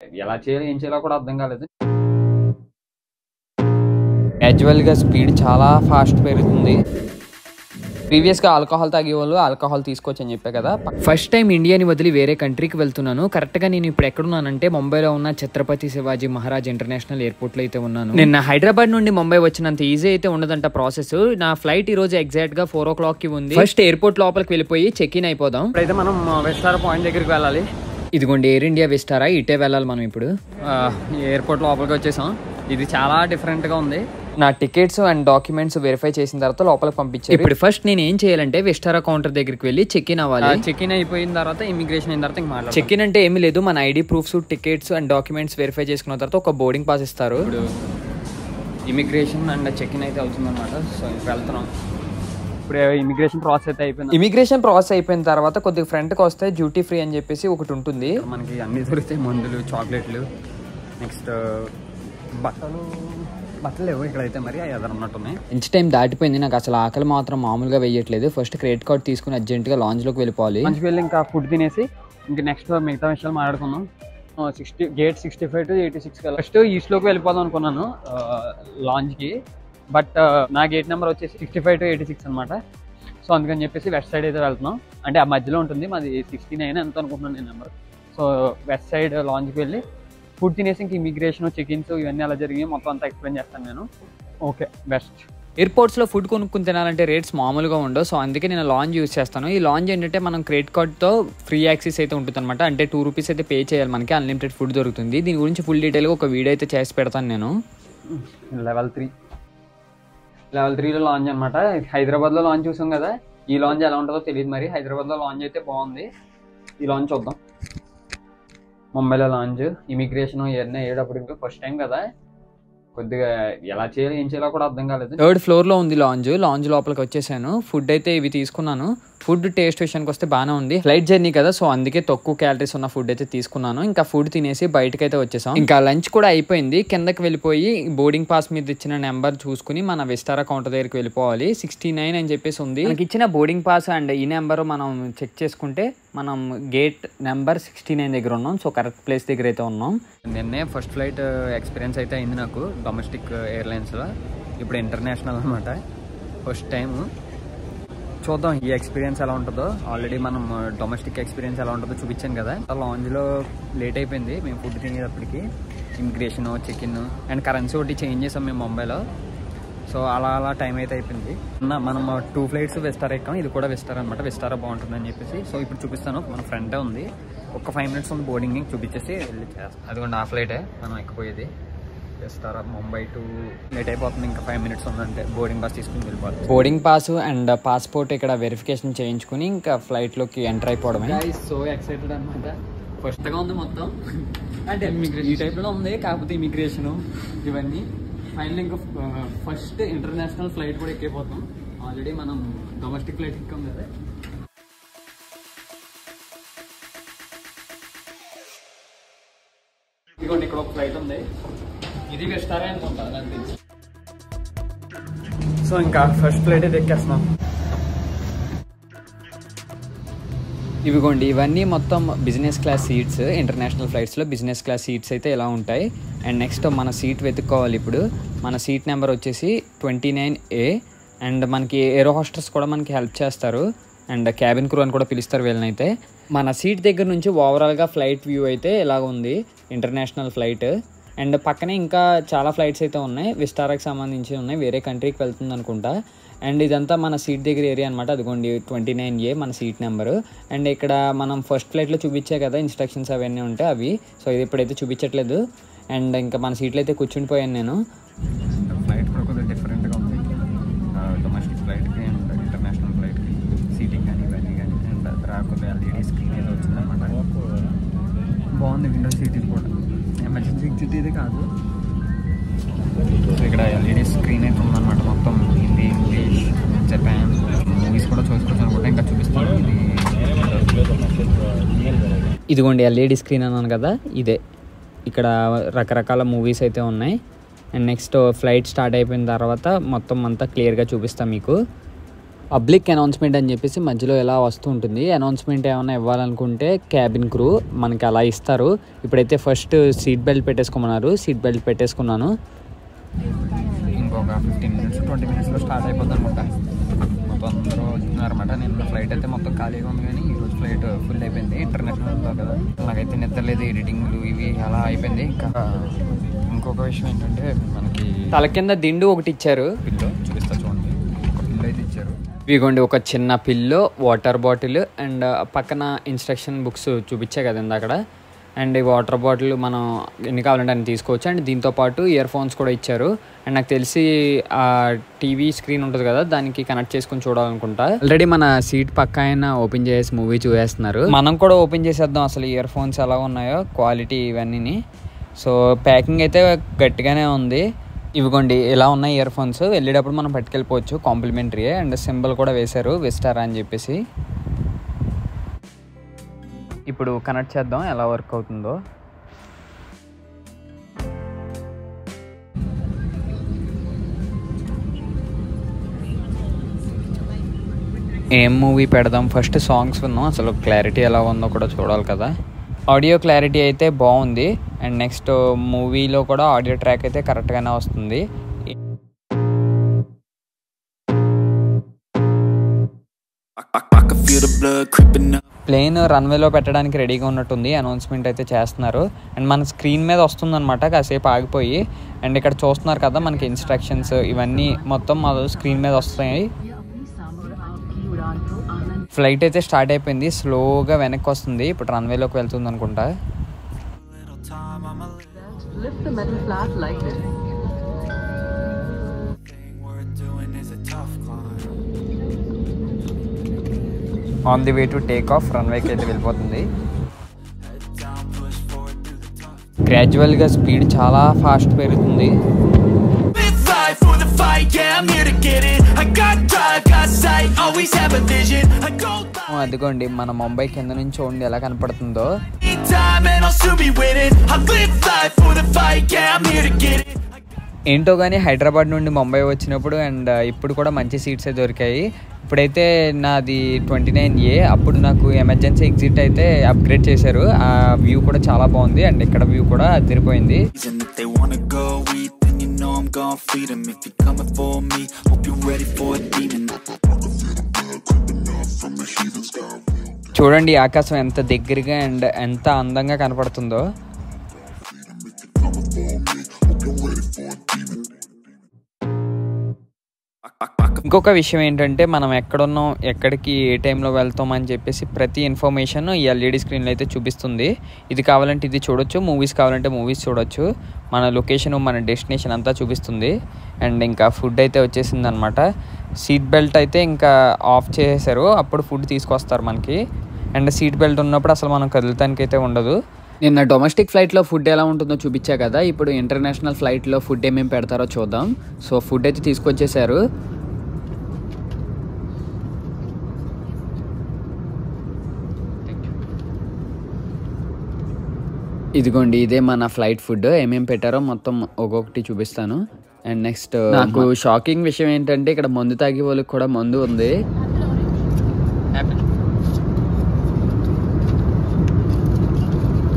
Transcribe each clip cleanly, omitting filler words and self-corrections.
ఎలా చేయాలో, ఏం చేయాలో కూడా అర్థం కాలేదు. యాక్చువల్గా స్పీడ్ చాలా ఫాస్ట్ పెరుగుతుంది. ప్రీవియస్గా ఆల్కహాల్ తాగేవాళ్ళు ఆల్కహాల్ తీసుకోవచ్చు అని చెప్పే కదా. ఫస్ట్ టైం ఇండియాని వదిలి వేరే కంట్రీకి వెళ్తున్నాను. కరెక్ట్గా నేను ఇప్పుడు ఎక్కడున్నానంటే ముంబైలో ఉన్న ఛత్రపతి శివాజీ మహారాజ్ ఇంటర్నేషనల్ ఎయిర్పోర్ట్లో అయితే ఉన్నాను. నిన్న హైదరాబాద్ నుండి ముంబై వచ్చినంత ఈజీ అయితే ఉండదంట ప్రాసెస్. నా ఫ్లైట్ ఈ రోజు ఎగ్జాక్ట్గా 4 o'clockకి ఉంది. ఫస్ట్ ఎయిర్పోర్ట్ లోపలికి వెళ్ళిపోయి చెక్ ఇన్ అయిపోదాం. ఇప్పుడైతే మనం విస్తారా పాయింట్ దగ్గరికి వెళ్ళాలి. ఇదిగోండి ఎయిర్ ఇండియా విస్తారా, ఇటే వెళ్ళాలి మనం ఇప్పుడు. ఎయిర్పోర్ట్ లోపలికి వచ్చేసాం. ఇది చాలా డిఫరెంట్గా ఉంది. నా టికెట్స్ అండ్ డాక్యుమెంట్స్ వెరిఫై చేసిన తర్వాత లోపలికి పంపించారు. ఇప్పుడు ఫస్ట్ నేను ఏం చేయాలంటే విస్తారా కౌంటర్ దగ్గరికి వెళ్ళి చెక్ ఇన్ అవ్వాలి. చెక్ ఇన్ అయిపోయిన తర్వాత ఇమిగ్రేషన్ అయిన తర్వాత ఇంకా చెక్ ఇన్ అంటే ఏమీ లేదు, మన ID proofs, tickets and documents verify చేసుకున్న తర్వాత ఒక బోర్డింగ్ పాస్ ఇస్తారు. ఇప్పుడు ఇమిగ్రేషన్ అండ్ చెక్ ఇన్ అయితే అవుతుంది అనమాట. సో వెళ్తున్నాం. ఇప్పుడు ఇమిగ్రేషన్ ప్రాసెస్ అయితే అయిపోయింది. ఇమిగ్రేషన్ ప్రాసెస్ అయిపోయిన తర్వాత కొద్దిగా ఫ్రంట్కి వస్తే డ్యూటీ ఫ్రీ అని చెప్పేసి ఒకటి ఉంటుంది. మనకి అన్ని దొరుకుతాయి, మందులు, చాక్లెట్లు, నెక్స్ట్ బట్టలు లేవు ఇక్కడైతే. మరి అవి ఉన్నట్టున్నాయి. ఇంచ్ టైం దాటిపోయింది, నాకు అసలు ఆకలి మాత్రం మామూలుగా వేయట్లేదు. ఫస్ట్ క్రెడిట్ కార్డ్ తీసుకుని అర్జెంట్గా లాంజ్లోకి వెళ్ళిపోవాలి. మంచిగా వెళ్ళి ఇంకా ఫుడ్ తినేసి ఇంక నెక్స్ట్ మిగతా విషయాలు మాట్లాడుకుందాం. గేట్ 65 to 86 కల్లా ఫస్ట్ ఈస్ట్లోకి వెళ్ళిపోదాం అనుకున్నాను లాంజ్కి. బట్ నా గేట్ నెంబర్ వచ్చేసి 65 to 86 అనమాట. సో అందుకని చెప్పేసి వెస్ట్ సైడ్ అయితే వెళ్తున్నాం. అంటే ఆ మధ్యలో ఉంటుంది, మాది 69 ఎంత అనుకుంటున్నాను నేను నెంబర్. సో వెస్ట్ సైడ్ లాంజ్కి వెళ్ళి ఫుడ్ తినేసి ఇంక ఇమిగ్రేషన్, చెక్-ఇన్స్ ఇవన్నీ అలా జరిగి మొత్తం అంతా ఎక్స్ప్లెయిన్ చేస్తాను నేను. Okay, best. ఎయిర్పోర్ట్స్లో ఫుడ్ కొనుక్కుని తినాలంటే రేట్స్ మామూలుగా ఉండవు. సో అందుకే నేను లాంజ్ యూస్ చేస్తాను. ఈ లాంజ్ ఏంటంటే మనం క్రెడిట్ కార్డ్తో ఫ్రీ యాక్సెస్ అయితే ఉంటుంది అనమాట. అంటే 2 rupees అయితే పే చేయాలి, మనకి అన్లిమిటెడ్ ఫుడ్ దొరుకుతుంది. దీని గురించి ఫుల్ డీటెయిల్గా ఒక వీడియో అయితే చేసి పెడతాను నేను. లెవెల్ 3లో లాంజ్ అనమాట. హైదరాబాద్లో లాంజ్ చూసాం కదా, ఈ లాంజ్ ఎలా ఉంటుందో తెలియదు. మరి హైదరాబాద్లో లాంజ్ అయితే బాగుంది. ఈ లాంజ్ చూద్దాం. ముంబైలో లాంజ్, ఇమిగ్రేషన్ ఇవన్నీ అయ్యేటప్పుడు ఫస్ట్ టైం కదా, కొద్దిగా ఎలా చేయాలి, ఏం చేయాలో కూడా అర్థం కాలేదు. 3rd floorలో ఉంది లాంజ్. లాంజ్ లోపలికి వచ్చేసాను. ఫుడ్ అయితే ఇవి తీసుకున్నాను. ఫుడ్ టేస్ట్ విషయానికి వస్తే బాగానే ఉంది. ఫ్లైట్ జర్నీ కదా, సో అందుకే తక్కువ క్యాలరీస్ ఉన్న ఫుడ్ అయితే తీసుకున్నాను. ఇంకా ఫుడ్ తినేసి బయటకు అయితే వచ్చేసాం. ఇంకా లంచ్ కూడా అయిపోయింది. కిందకి వెళ్ళిపోయి బోర్డింగ్ పాస్ మీద ఇచ్చిన నెంబర్ చూసుకుని మన విస్తారా కౌంటర్ దగ్గరికి వెళ్ళిపోవాలి. 69 అని చెప్పేసి ఉంది. మనకి ఇచ్చిన బోర్డింగ్ పాస్ అండ్ ఈ నెంబర్ మనం చెక్ చేసుకుంటే మనం గేట్ నెంబర్ 69 దగ్గర ఉన్నాం. సో కరెక్ట్ ప్లేస్ దగ్గర అయితే ఉన్నాం. నిన్నే ఫస్ట్ ఫ్లైట్ ఎక్స్పీరియన్స్ అయితే అయింది నాకు డొమెస్టిక్ ఎయిర్లైన్స్లో. ఇప్పుడు ఇంటర్నేషనల్ అనమాట, ఫస్ట్ టైం. చూద్దాం ఈ ఎక్స్పీరియన్స్ ఎలా ఉంటుందో. ఆల్రెడీ మనం డొమెస్టిక్ ఎక్స్పీరియన్స్ ఎలా ఉంటుందో చూపించాను కదా. లాంజ్లో లేట్ అయిపోయింది మేము ఫుడ్ తినేటప్పటికి. ఇమిగ్రేషన్, చెక్-ఇన్ అండ్ కరెన్సీ ఒకటి చేంజ్ చేసాం మేము ముంబైలో. సో అలా టైం అయితే అయిపోయింది. మనం 2 flights విస్తారా ఎక్కాం. ఇది కూడా విస్తారా అనమాట. విస్తారా బాగుంటుందని చెప్పేసి. సో ఇప్పుడు చూపిస్తాను. మన ఫ్రంటే ఉంది, ఒక 5 minutes ఉంది బోర్డింగ్, చూపించేసి వెళ్ళి చేస్తాం. అదిగోండి ఆ ఫ్లైటే మనం ఎక్కిపోయేది. విస్తారా ముంబై టు. లేట్ అయిపోతుంది, ఇంకా 5 minutes ఉందంటే బోర్డింగ్ పాస్ తీసుకుని వెళ్ళిపోతుంది. బోర్డింగ్ పాస్ అండ్ పాస్పోర్ట్ ఇక్కడ వెరిఫికేషన్ చేయించుకుని ఇంకా ఫ్లైట్లోకి ఎంటర్ అయిపోవడమే. సో ఎక్సైటెడ్ అనమాట. ఫస్ట్గా ఉంది మొత్తం. అంటే ఈ టైప్లో ఉంది, కాకపోతే ఇమిగ్రేషను ఇవన్నీ ఫైనల్. ఇంకా ఫస్ట్ ఇంటర్నేషనల్ ఫ్లైట్ కూడా ఎక్కిపోతాం. ఆల్రెడీ మనం డొమెస్టిక్ ఫ్లైట్ ఎక్కాం కదా. ఇదిగోండి ఇక్కడ ఒక ఫ్లైట్ ఉంది, ఇది విస్తారా అనుకుంటా నాకు తెలిసి. సో ఇంకా ఫస్ట్ ఫ్లైట్ అయితే ఎక్కేస్తున్నాం. ఇవిగోండి ఇవన్నీ మొత్తం బిజినెస్ క్లాస్ సీట్స్. ఇంటర్నేషనల్ ఫ్లైట్స్లో బిజినెస్ క్లాస్ సీట్స్ అయితే ఎలా ఉంటాయి. అండ్ నెక్స్ట్ మన సీట్ వెతుక్కోవాలి. ఇప్పుడు మన సీట్ నెంబర్ వచ్చేసి 29A. అండ్ మనకి ఏరో హోస్టర్స్ కూడా మనకి హెల్ప్ చేస్తారు, అండ్ క్యాబిన్ క్రూ అని కూడా పిలుస్తారు వీళ్ళనైతే. మన సీట్ దగ్గర నుంచి ఓవరాల్గా ఫ్లైట్ వ్యూ అయితే ఇలాగ ఉంది, ఇంటర్నేషనల్ ఫ్లైట్. అండ్ పక్కనే ఇంకా చాలా ఫ్లైట్స్ అయితే ఉన్నాయి, విస్తారాకి సంబంధించి ఉన్నాయి, వేరే కంట్రీకి వెళ్తుంది అనుకుంటా. అండ్ ఇదంతా మన సీట్ దగ్గర ఏరియా అనమాట. అదిగోండి 29A మన సీట్ నెంబరు. అండ్ ఇక్కడ మనం ఫస్ట్ ఫ్లైట్లో చూపించే కదా ఇన్స్ట్రక్షన్స్ అవన్నీ ఉంటాయి అవి. సో ఇది ఇప్పుడైతే చూపించట్లేదు. అండ్ ఇంకా మన సీట్లో అయితే కూర్చునిపోయాను నేను. ఫ్లైట్ కూడా కొద్దిగా డిఫరెంట్గా ఉంది డొమెస్టిక్ ఫ్లైట్కి అండ్ ఇంటర్నేషనల్ ఫ్లైట్కి. సీటింగ్ కానీ ఇవన్నీ కానీ అండ్ కొద్దిగా LED స్క్రీన్ ఏదో వచ్చిందనమాట. బాగుంది విండో సీట్. ఇది కూడా ఎమర్జెన్సీ ఎగ్జిట్ ఇది కాదు. ఇక్కడ LED స్క్రీన్ అయితే ఉందన్నమాట. మొత్తం హిందీ, ఇంగ్లీష్, జపాన్ మూవీస్ కూడా చూసుకోవచ్చు అనుకుంటా. ఇంకా చూపిస్తాను. ఇదిగోండి LED స్క్రీన్ అన్నాను కదా, ఇదే. ఇక్కడ రకరకాల మూవీస్ అయితే ఉన్నాయి. అండ్ నెక్స్ట్ ఫ్లైట్ స్టార్ట్ అయిపోయిన తర్వాత మొత్తం అంతా క్లియర్గా చూపిస్తాం మీకు. పబ్లిక్ అనౌన్స్మెంట్ అని చెప్పేసి మధ్యలో ఎలా వస్తూ ఉంటుంది. అనౌన్స్మెంట్ ఏమైనా ఇవ్వాలనుకుంటే క్యాబిన్ క్రూ మనకి అలా ఇస్తారు. ఇప్పుడైతే ఫస్ట్ సీట్ బెల్ట్ పెట్టేసుకోమన్నారు. సీట్ బెల్ట్ పెట్టేసుకున్నాను. ఇంకొక 15 minutes 20 minutesలో స్టార్ట్ అయిపోద్ది అనుకుంటా. మొత్తం అందరూ వస్తున్నారన్నమాట. నిన్న ఫ్లైట్ అయితే మొత్తం ఖాళీగా ఉంది, కానీ ఈరోజు ఫ్లైట్ ఫుల్ అయిపోయింది. ఇంటర్నేషనల్తో కదా, నాకైతే నిద్రలేదు. ఎడిటింగ్లు ఇవి అలా అయిపోయింది. ఇంకా ఇంకొక విషయం ఏంటంటే మనకి తల కింద దిండు ఒకటి ఇచ్చారు. పిల్లో చూపిస్తా చూడండి. ఒక పిల్లో అయితే ఇచ్చారు. ఇదిగోండి ఒక చిన్న పిల్లో, వాటర్ బాటిల్ అండ్ పక్కన ఇన్స్ట్రక్షన్ బుక్స్ చూపించే కదండి అక్కడ. అండ్ ఈ వాటర్ బాటిల్ మనం ఎన్ని కావాలంటే అన్ని తీసుకోవచ్చు. అండ్ దీంతోపాటు ఇయర్ ఫోన్స్ కూడా ఇచ్చారు. అండ్ నాకు తెలిసి ఆ టీవీ స్క్రీన్ ఉంటుంది కదా, దానికి కనెక్ట్ చేసుకుని చూడాలనుకుంటా. ఆల్రెడీ మన సీట్ పక్క ఆయన ఓపెన్ చేసి మూవీ చూసేస్తున్నారు. మనం కూడా ఓపెన్ చేసేద్దాం అసలు ఇయర్ ఫోన్స్ ఎలా ఉన్నాయో, క్వాలిటీ ఇవన్నీ. సో ప్యాకింగ్ అయితే గట్టిగానే ఉంది. ఇవిగోండి ఇలా ఉన్నాయి ఇయర్ ఫోన్స్. వెళ్ళేటప్పుడు మనం పట్టుకెళ్ళిపోవచ్చు, కాంప్లిమెంటరీ. అండ్ సింబల్ కూడా వేశారు విస్టారా అని చెప్పేసి. ఇప్పుడు కనెక్ట్ చేద్దాం ఎలా వర్క్ అవుతుందో. ఏం మూవీ పెడదాం? ఫస్ట్ సాంగ్స్ విన్నాం, అసలు క్లారిటీ ఎలా ఉందో కూడా చూడాలి కదా. ఆడియో క్లారిటీ అయితే బాగుంది. అండ్ నెక్స్ట్ మూవీలో కూడా ఆడియో ట్రాక్ అయితే కరెక్ట్గానే వస్తుంది. ప్లేన్ రన్వేలో పెట్టడానికి రెడీగా ఉన్నట్టుంది. అనౌన్స్మెంట్ అయితే చేస్తున్నారు. అండ్ మన స్క్రీన్ మీద వస్తుందన్నమాట కాసేపు ఆగిపోయి. అండ్ ఇక్కడ చూస్తున్నారు కదా మనకి ఇన్స్ట్రక్షన్స్ ఇవన్నీ మొత్తం స్క్రీన్ మీద వస్తాయి. ఫ్లైట్ అయితే స్టార్ట్ అయిపోయింది. స్లోగా వెనక్కి వస్తుంది. ఇప్పుడు రన్వేలోకి వెళ్తుంది అనుకుంటా. On the way to take off. రన్వేకి అయితే వెళ్ళిపోతుంది. గ్రాడ్యువల్గా స్పీడ్ చాలా ఫాస్ట్ పెరుగుతుంది. అదిగోండి మన ముంబై కింద నుంచి చూడండి ఎలా కనపడుతుందో. ఏంటో కానీ హైదరాబాద్ నుండి ముంబై వచ్చినప్పుడు అండ్ ఇప్పుడు కూడా మంచి సీట్సే దొరికాయి. ఇప్పుడైతే నాది 29A. అప్పుడు నాకు ఎమర్జెన్సీ ఎగ్జిట్ అయితే అప్గ్రేడ్ చేశారు. ఆ వ్యూ కూడా చాలా బాగుంది. అండ్ ఇక్కడ వ్యూ కూడా అదిరిపోయింది. చూడండి ఆకాశం ఎంత దగ్గరగా అండ్ ఎంత అందంగా కనపడుతుందో. ఇంకొక విషయం ఏంటంటే మనం ఎక్కడున్నాం, ఎక్కడికి ఏ టైంలో వెళ్తాం అని చెప్పేసి ప్రతి ఇన్ఫర్మేషన్ ఈ ఎల్ఈడి స్క్రీన్లో అయితే చూపిస్తుంది. ఇది కావాలంటే ఇది చూడొచ్చు, మూవీస్ కావాలంటే మూవీస్ చూడొచ్చు. మన లొకేషన్, మన డెస్టినేషన్ అంతా చూపిస్తుంది. అండ్ ఇంకా ఫుడ్ అయితే వచ్చేసింది అనమాట. సీట్ బెల్ట్ అయితే ఇంకా ఆఫ్ చేసేసారు. అప్పుడు ఫుడ్ తీసుకొస్తారు మనకి. అండ్ సీట్ బెల్ట్ ఉన్నప్పుడు అసలు మనం కదలటానికి అయితే ఉండదు. నిన్న డొమెస్టిక్ ఫ్లైట్లో ఫుడ్ ఎలా ఉంటుందో చూపించా కదా. ఇప్పుడు ఇంటర్నేషనల్ ఫ్లైట్లో ఫుడ్ ఏమేమి పెడతారో చూద్దాం. సో ఫుడ్ అయితే తీసుకొచ్చేసారు. ఇదిగోండి ఇదే మన ఫ్లైట్ ఫుడ్. ఏమేమి పెట్టారో మొత్తం ఒక్కొక్కటి చూపిస్తాను. అండ్ నెక్స్ట్ నాకు షాకింగ్ విషయం ఏంటంటే ఇక్కడ మందు తాగే వాళ్ళకి కూడా మందు ఉంది.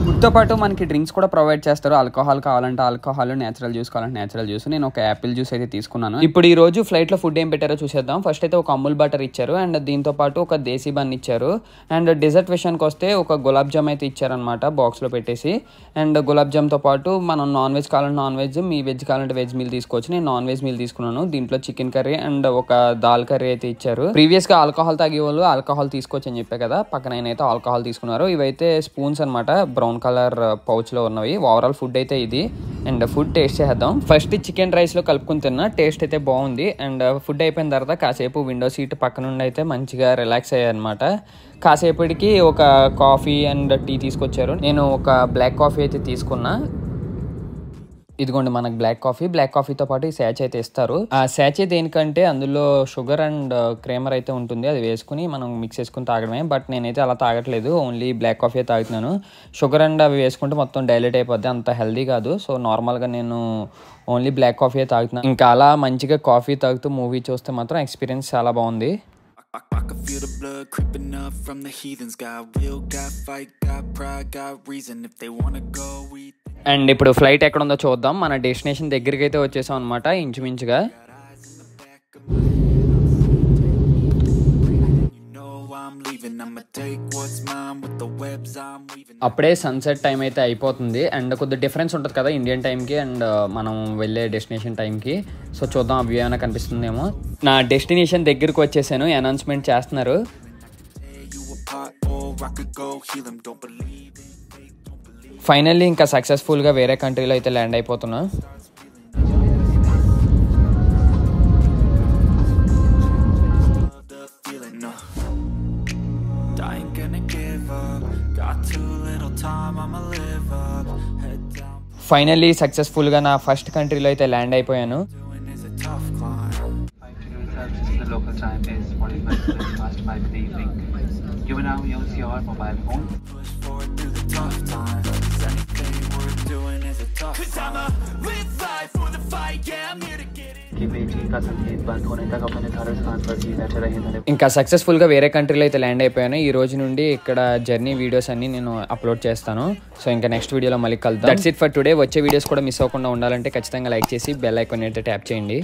ఫుడ్తో పాటు మనకి డ్రింక్స్ కూడా ప్రొవైడ్ చేస్తారు. ఆల్కహాల్ కావాలంటే ఆల్కహాల్, నేచురల్ జ్యూస్ కావాలంటే నేచురల్ జ్యూస్. నేను ఒక యాపిల్ జ్యూస్ అయితే తీసుకున్నాను. ఇప్పుడు ఈ రోజు ఫ్లైట్లో ఫుడ్ ఏం పెట్టారో చూసేద్దాం. ఫస్ట్ అయితే ఒక అమూల్ బటర్ ఇచ్చారు. అండ్ దీంతో పాటు ఒక దేశీ బన్ ఇచ్చారు. అండ్ డెజర్ట్ విషయానికి వస్తే ఒక గులాబ్ జామ్ అయితే ఇచ్చారనమాట బాక్స్లో పెట్టేసి. అండ్ గులాబ్ జామ్తో పాటు మనం నాన్ వెజ్ కావాలంటే నాన్ వెజ్, మీ వెజ్ కావాలంటే వెజ్ మీల్ తీసుకోవచ్చు. నేను నాన్ వెజ్ మీల్ తీసుకున్నాను. దీంట్లో చికెన్ కర్రీ అండ్ ఒక దాల్ కర్రీ అయితే ఇచ్చారు. ప్రీవియస్గా ఆల్కహాల్ తాగే వాళ్ళు ఆల్కహాల్ తీసుకోవచ్చు అని చెప్పే కదా, పక్కన అయితే ఆల్కహాల్ తీసుకున్నారు. ఇవైతే స్పూన్స్ అనమాట, బ్రౌన్ కలర్ పౌచ్లో ఉన్నవి. ఓవరాల్ ఫుడ్ అయితే ఇది. అండ్ ఫుడ్ టేస్ట్ చేద్దాం. ఫస్ట్ చికెన్ రైస్లో కలుపుకుని తిన్నా. టేస్ట్ అయితే బాగుంది. అండ్ ఫుడ్ అయిపోయిన తర్వాత కాసేపు విండో సీట్ పక్క నుండి అయితే మంచిగా రిలాక్స్ అయ్యాయి అనమాట. కాసేపటికి ఒక కాఫీ అండ్ టీ తీసుకొచ్చారు. నేను ఒక బ్లాక్ కాఫీ అయితే తీసుకున్నా. ఇదిగోండి మనకు బ్లాక్ కాఫీతో పాటు ఈ శాచ్ అయితే ఇస్తారు. ఆ శాచే దేనికంటే అందులో షుగర్ అండ్ క్రేమర్ అయితే ఉంటుంది. అది వేసుకుని మనం మిక్స్ చేసుకుని తాగడమే. బట్ నేనైతే అలా తాగట్లేదు, ఓన్లీ బ్లాక్ కాఫీ తాగుతున్నాను. షుగర్ అండ్ అవి వేసుకుంటే మొత్తం డైల్యూట్ అయిపోద్ది, అంత హెల్దీ కాదు. సో నార్మల్గా నేను ఓన్లీ బ్లాక్ కాఫీ తాగుతున్నాను. ఇంకా అలా మంచిగా కాఫీ తాగుతూ మూవీ చూస్తే మాత్రం ఎక్స్పీరియన్స్ చాలా బాగుంది. I can feel the blood creeping up from the heathens. Got will, got fight, got pride, got reason. If they wanna go, we. And ఇప్పుడు ఫ్లైట్ ఎక్కడ ఉందో చూద్దాం. మన డెస్టినేషన్ దగ్గరికి అయితే వచ్చేసాం అనమాట ఇంచుమించుగా. అప్పుడే సన్సెట్ టైం అయితే అయిపోతుంది అండ్ కొద్ది డిఫరెన్స్ ఉంటుంది కదా ఇండియన్ టైంకి అండ్ మనం వెళ్ళే డెస్టినేషన్ టైంకి. సో చూద్దాం ఆ వ్యూ ఏమైనా కనిపిస్తుందేమో. నా డెస్టినేషన్ దగ్గరికి వచ్చేసాను, అనౌన్స్మెంట్ చేస్తున్నారు. ఫైనల్లీ ఇంకా సక్సెస్ఫుల్గా వేరే కంట్రీలో అయితే ల్యాండ్ అయిపోతున్నా. ఫైనల్లీ సక్సెస్ఫుల్గా నా ఫస్ట్ కంట్రీలో అయితే ల్యాండ్ అయిపోయాను. ఇంకా సక్సెస్ఫుల్గా వేరే కంట్రీలో అయితే ల్యాండ్ అయిపోయాను. ఈ రోజు నుండి ఇక్కడ జర్నీ వీడియోస్ అన్ని నేను అప్లోడ్ చేస్తాను. సో ఇంకా నెక్స్ట్ వీడియోలో మళ్ళీ కలుద్దాం. That's it for today. వచ్చే వీడియోస్ కూడా మిస్ అవ్వకుండా ఉండాలంటే ఖచ్చితంగా లైక్ చేసి బెల్ ఐకాన్ అయితే ట్యాప్ చేయండి.